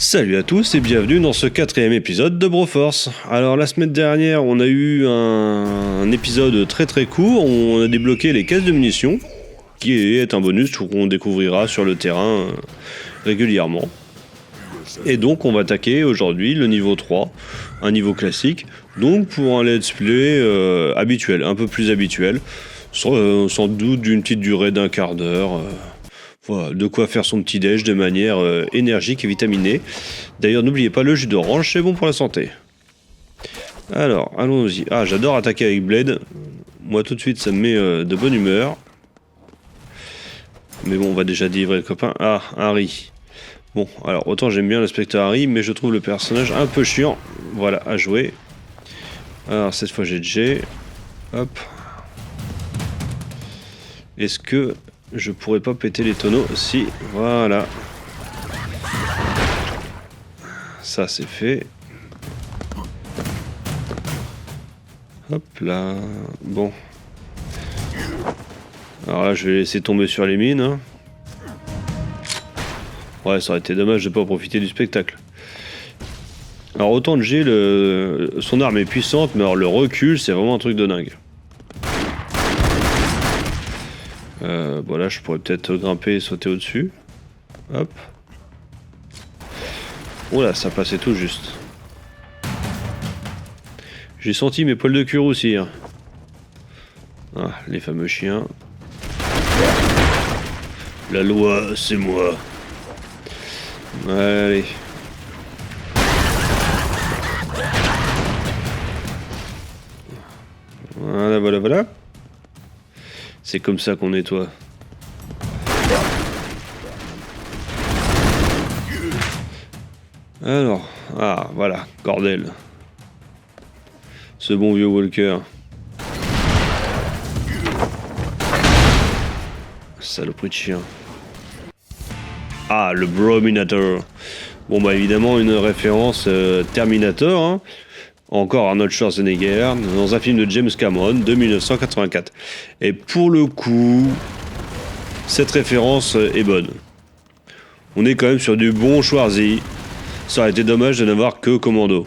Salut à tous et bienvenue dans ce 4e épisode de Broforce. Alors la semaine dernière on a eu un épisode très court, on a débloqué les caisses de munitions, qui est un bonus qu'on découvrira sur le terrain régulièrement. Et donc on va attaquer aujourd'hui le niveau 3, un niveau classique, donc pour un let's play habituel, un peu plus habituel, sans doute d'une petite durée d'un quart d'heure. Voilà, de quoi faire son petit déj de manière énergique et vitaminée. D'ailleurs, n'oubliez pas le jus d'orange, c'est bon pour la santé. Alors, allons-y. Ah, j'adore attaquer avec Blade. Moi, tout de suite, ça me met de bonne humeur. Mais bon, on va déjà délivrer le copain. Ah, Harry. Bon, alors, autant j'aime bien l'inspecteur Harry, mais je trouve le personnage un peu chiant. Voilà, à jouer. Alors, cette fois, j'ai G. Hop. Est-ce que je pourrais pas péter les tonneaux? Si, voilà. Ça c'est fait. Hop là. Bon. Alors là je vais laisser tomber sur les mines. Hein. Ouais, ça aurait été dommage de pas profiter du spectacle. Alors autant de G, son arme est puissante, mais alors le recul c'est vraiment un truc de dingue. Voilà, je pourrais peut-être grimper et sauter au-dessus. Hop. Oh là, ça passait tout juste. J'ai senti mes poils de cul roussir. Ah, les fameux chiens. La loi, c'est moi. Allez. Voilà. C'est comme ça qu'on nettoie. Alors, ah voilà, Cordel. Ce bon vieux Walker. Saloperie de chien. Ah, le Brominator. Bon bah évidemment une référence Terminator, hein. Encore Arnold Schwarzenegger, dans un film de James Cameron de 1984. Et pour le coup, cette référence est bonne. On est quand même sur du bon Schwarzy. Ça aurait été dommage de n'avoir que Commando.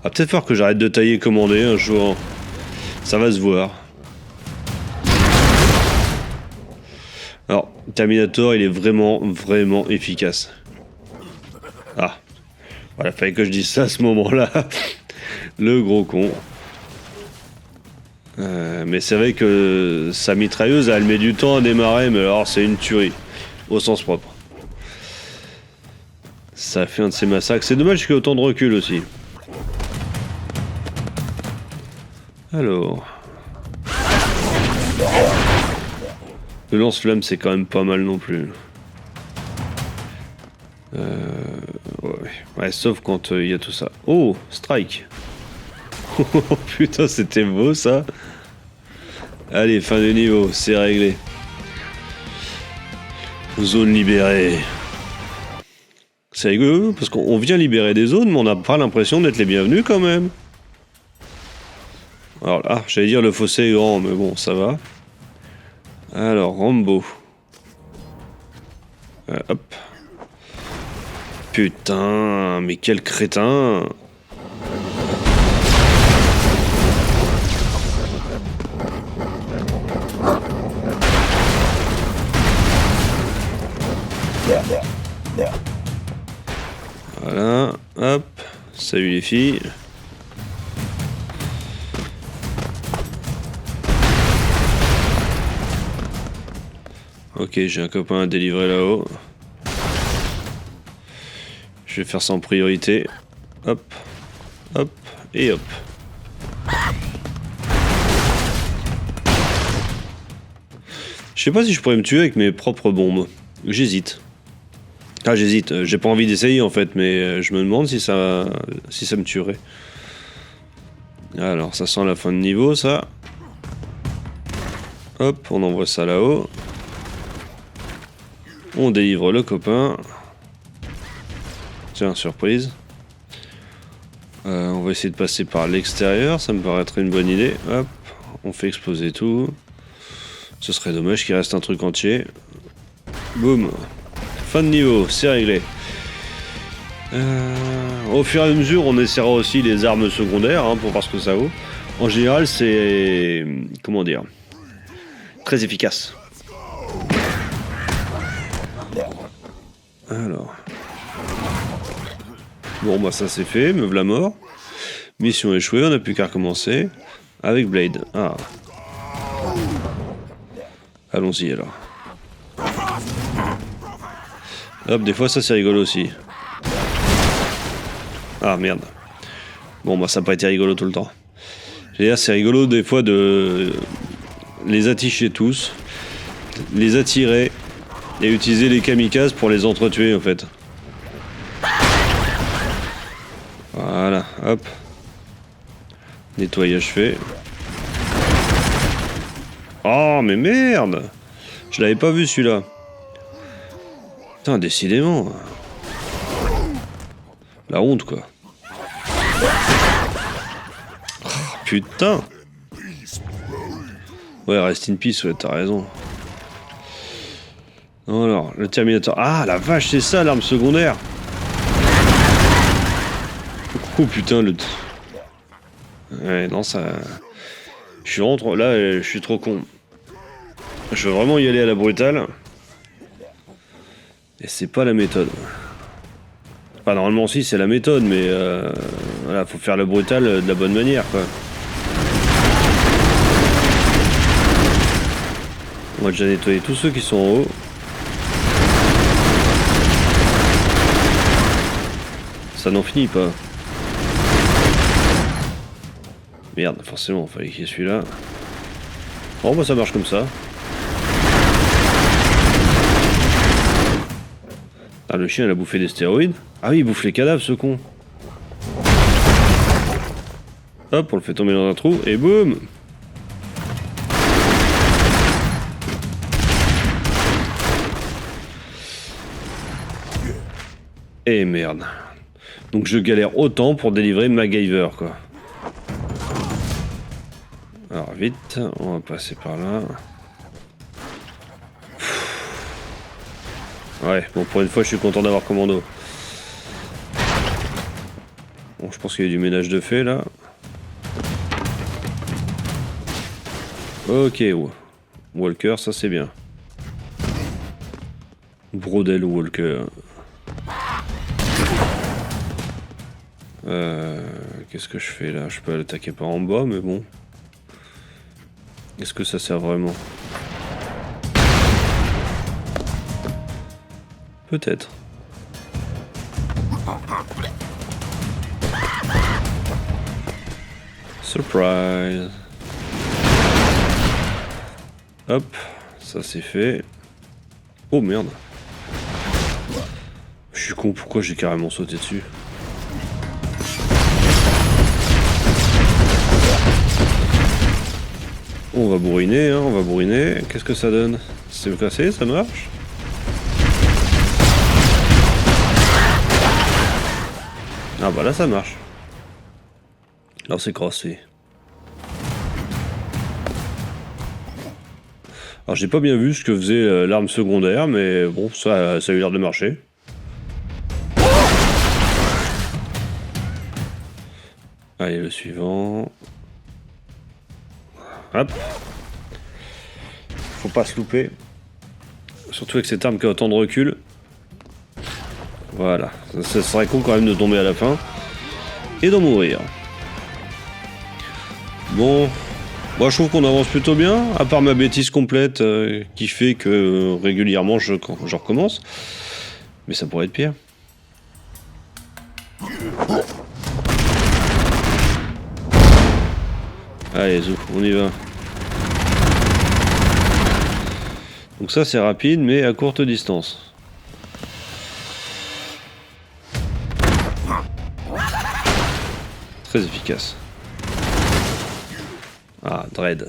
Ah, peut-être falloir que j'arrête de tailler Commandé un jour. Ça va se voir. Alors, Terminator, il est vraiment efficace. Ah. Voilà, fallait que je dise ça à ce moment-là. Le gros con. Mais c'est vrai que sa mitrailleuse, elle met du temps à démarrer, mais alors c'est une tuerie. Au sens propre. Ça fait un de ces massacres. C'est dommage qu'il y ait autant de recul aussi. Alors. Le lance-flamme, c'est quand même pas mal non plus. Ouais, sauf quand il y a tout ça. Oh, strike. Oh putain, c'était beau ça. Allez, fin du niveau, c'est réglé. Zone libérée. C'est rigolo, parce qu'on vient libérer des zones, mais on n'a pas l'impression d'être les bienvenus quand même. Alors là, j'allais dire le fossé est grand, mais bon, ça va. Alors, Rambo. Hop. Putain, mais quel crétin! Voilà, hop, salut les filles. Ok, j'ai un copain à délivrer là-haut. Je vais faire ça en priorité. Hop, hop, et hop. Je sais pas si je pourrais me tuer avec mes propres bombes. J'hésite. Ah, j'hésite. J'ai pas envie d'essayer en fait, mais je me demande si ça me tuerait. Alors, ça sent la fin de niveau, ça. Hop, on envoie ça là-haut. On délivre le copain. Tiens, surprise. On va essayer de passer par l'extérieur, ça me paraîtrait une bonne idée. Hop, on fait exploser tout. Ce serait dommage qu'il reste un truc entier. Boum. fin de niveau, c'est réglé. Au fur et à mesure, on essaiera aussi les armes secondaires hein, pour voir ce que ça vaut. En général, c'est... comment dire, très efficace. Alors... bon, bah ça c'est fait, me voilà mort. Mission échouée, on n'a plus qu'à recommencer. Avec Blade. Ah. Allons-y alors. Hop, des fois ça c'est rigolo aussi. Ah merde. Bon bah ça n'a pas été rigolo tout le temps. C'est rigolo des fois de les atticher tous, les attirer et utiliser les kamikazes pour les entretuer en fait. Voilà, hop. Nettoyage fait. Oh mais merde! Je l'avais pas vu celui-là. Putain, décidément. La honte quoi. Oh, putain! Ouais, rest in peace, ouais, t'as raison. Alors, le Terminator. Ah la vache, c'est ça l'arme secondaire! Oh putain, le... ouais, non, ça... je rentre, là, je suis trop con. Je veux vraiment y aller à la brutale. Et c'est pas la méthode. Enfin, normalement, si, c'est la méthode, mais... voilà, faut faire la brutale de la bonne manière, quoi. On va déjà nettoyer tous ceux qui sont en haut. Ça n'en finit pas. Merde, forcément, fallait qu'il y ait celui-là. Bon, bah ça marche comme ça. Ah, le chien, il a bouffé des stéroïdes. Ah oui, il bouffe les cadavres, ce con. Hop, on le fait tomber dans un trou, et boum! Et merde. Donc je galère autant pour délivrer MacGyver, quoi. Alors vite, on va passer par là. Ouais, bon pour une fois je suis content d'avoir commando. Bon, je pense qu'il y a du ménage de fait là. Ok, Walker, ça c'est bien. Brodel Walker. Qu'est-ce que je fais là? Je peux l'attaquer par en bas, mais bon. Est-ce que ça sert vraiment? Peut-être. Surprise. Hop, ça c'est fait. Oh merde. Je suis con, pourquoi j'ai carrément sauté dessus? On va bourriner, hein, on va bourriner. Qu'est-ce que ça donne? C'est cassé, ça marche? Ah bah là ça marche. Alors c'est crossé. Alors j'ai pas bien vu ce que faisait l'arme secondaire, mais bon, ça a eu l'air de marcher. Allez, le suivant. Hop. Faut pas se louper. Surtout avec cette arme qui a autant de recul. Voilà. Ça serait con quand même de tomber à la fin. Et d'en mourir. Bon. Moi je trouve qu'on avance plutôt bien. À part ma bêtise complète qui fait que régulièrement je recommence. Mais ça pourrait être pire. Allez, zou, on y va. Donc ça c'est rapide mais à courte distance. Très efficace. Ah, Dredd.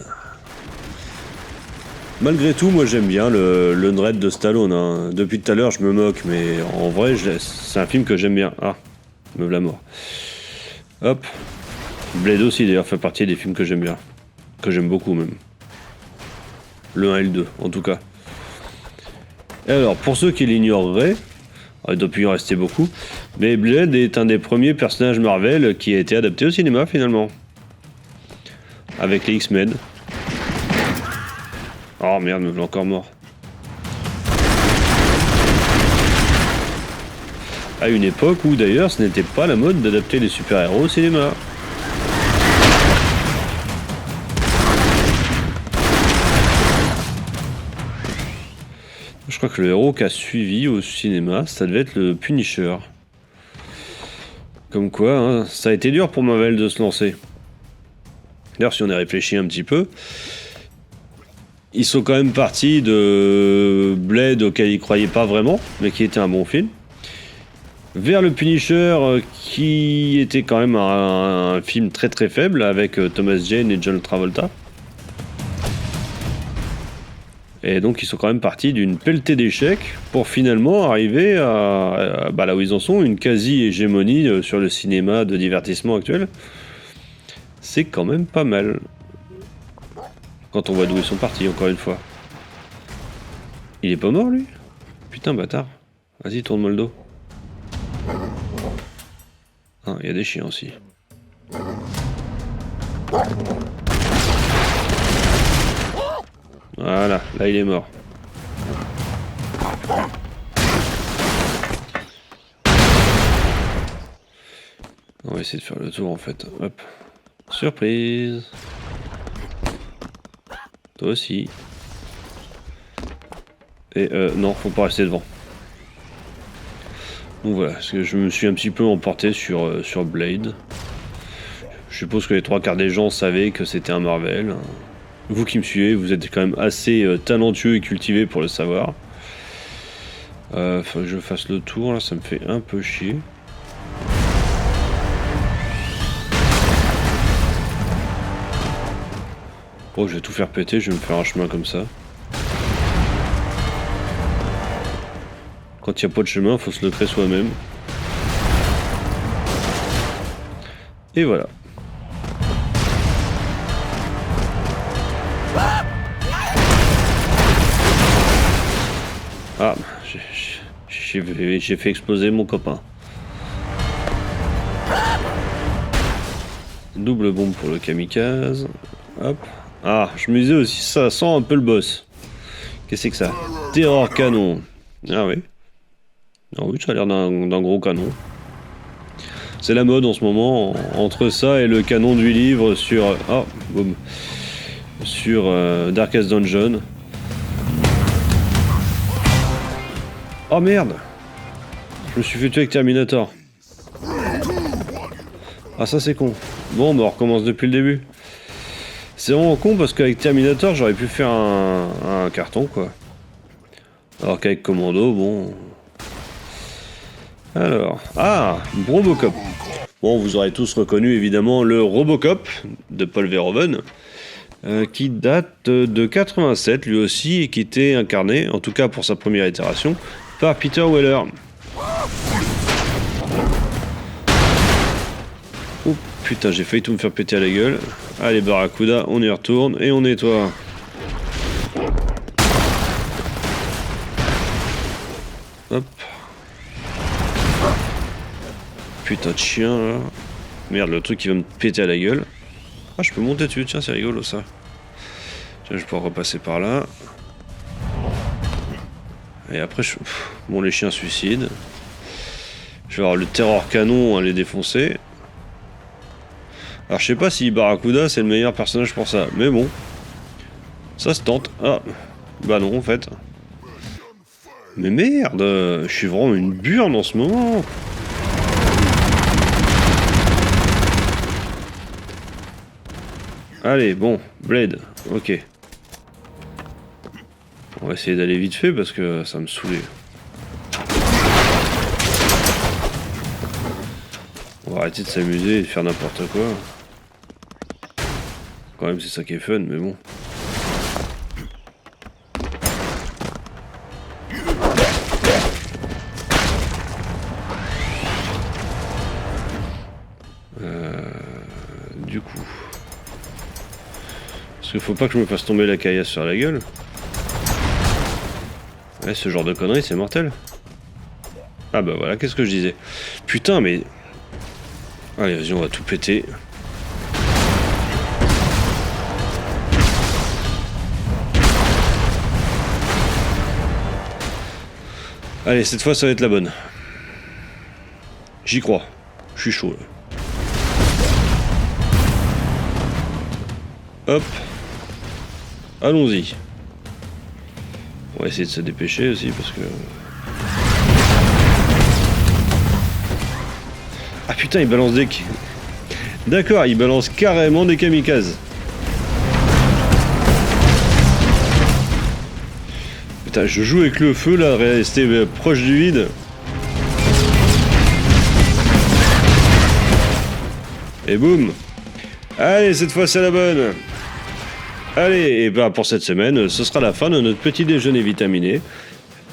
Malgré tout, moi j'aime bien le Dredd de Stallone. Hein. Depuis tout à l'heure je me moque, mais en vrai c'est un film que j'aime bien. Ah, me voilà mort. Hop. Blade aussi d'ailleurs fait partie des films que j'aime bien. Que j'aime beaucoup même. Le 1 et le 2 en tout cas. Et alors, pour ceux qui l'ignoreraient, il doit plus y en rester beaucoup, mais Blade est un des premiers personnages Marvel qui a été adapté au cinéma finalement. Avec les X-Men. Oh merde, me voilà encore mort. À une époque où d'ailleurs ce n'était pas la mode d'adapter les super-héros au cinéma. Je crois que le héros qu'a suivi au cinéma, ça devait être le Punisher. Comme quoi, hein, ça a été dur pour Marvel de se lancer. D'ailleurs, si on y réfléchit un petit peu, ils sont quand même partis de Blade auquel ils croyaient pas vraiment, mais qui était un bon film, vers le Punisher qui était quand même un film très très faible avec Thomas Jane et John Travolta. Et donc ils sont quand même partis d'une pelletée d'échecs pour finalement arriver à là où ils en sont, une quasi-hégémonie sur le cinéma de divertissement actuel. C'est quand même pas mal. Quand on voit d'où ils sont partis, encore une fois. Il est pas mort, lui? Putain, bâtard. Vas-y, tourne-moi le dos. Ah, il y a des chiens aussi. Voilà, là il est mort. On va essayer de faire le tour en fait. Hop. Surprise. Toi aussi. Et non, faut pas rester devant. Donc voilà, parce que je me suis un petit peu emporté sur Blade. Je suppose que les trois quarts des gens savaient que c'était un Marvel. Vous qui me suivez, vous êtes quand même assez talentueux et cultivé pour le savoir. Faut que je fasse le tour, là, ça me fait un peu chier. Oh, je vais tout faire péter, je vais me faire un chemin comme ça. Quand il n'y a pas de chemin, faut se le créer soi-même. Et voilà. Ah, j'ai fait exploser mon copain. Double bombe pour le kamikaze. Hop. Ah, je me disais aussi, ça sent un peu le boss. Qu'est-ce que c'est que ça? Terror canon. Ah oui. Ah oui, ça a l'air d'un gros canon. C'est la mode en ce moment, entre ça et le canon du livre sur... Oh, boum. Sur Darkest Dungeon. Oh merde! Je me suis fait tuer avec Terminator. Ah ça c'est con. Bon bah on recommence depuis le début. C'est vraiment con parce qu'avec Terminator j'aurais pu faire un carton quoi. Alors qu'avec Commando, bon... Alors... Ah! Robocop. Bon, vous aurez tous reconnu évidemment le Robocop de Paul Verhoeven. Qui date de 87 lui aussi et qui était incarné, en tout cas pour sa première itération, par Peter Weller. Oh putain, j'ai failli tout me faire péter à la gueule. Allez Barracuda, on y retourne et on nettoie. Hop. Putain de chien là. Merde, le truc qui va me péter à la gueule. Ah, je peux monter dessus, tiens, c'est rigolo ça. Tiens, je peux repasser par là. Et après, bon, les chiens suicident. Je vais avoir le terror canon à les défoncer. Alors, je sais pas si Barracuda c'est le meilleur personnage pour ça, mais bon. Ça se tente. Ah, bah non, en fait. Mais merde, je suis vraiment une burne en ce moment. Allez, bon, Blade, ok. On va essayer d'aller vite fait parce que ça me saoulait. On va arrêter de s'amuser et de faire n'importe quoi. Quand même, c'est ça qui est fun, mais bon. Du coup... Parce qu'il faut pas que je me fasse tomber la caillasse sur la gueule. Ouais, ce genre de conneries, c'est mortel. Ah bah voilà, qu'est-ce que je disais. Putain, mais... Allez, vas-y, on va tout péter. Allez, cette fois, ça va être la bonne. J'y crois. Je suis chaud, là. Hop. Allons-y. On va essayer de se dépêcher aussi, parce que... Ah putain, il balance des... D'accord, il balance carrément des kamikazes. Putain, je joue avec le feu là, rester proche du vide. Et boum. Allez, cette fois c'est la bonne. Allez, et bah pour cette semaine, ce sera la fin de notre petit déjeuner vitaminé.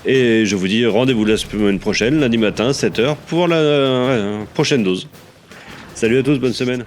Et je vous dis rendez-vous la semaine prochaine, lundi matin, 7h, pour la prochaine dose. Salut à tous, bonne semaine.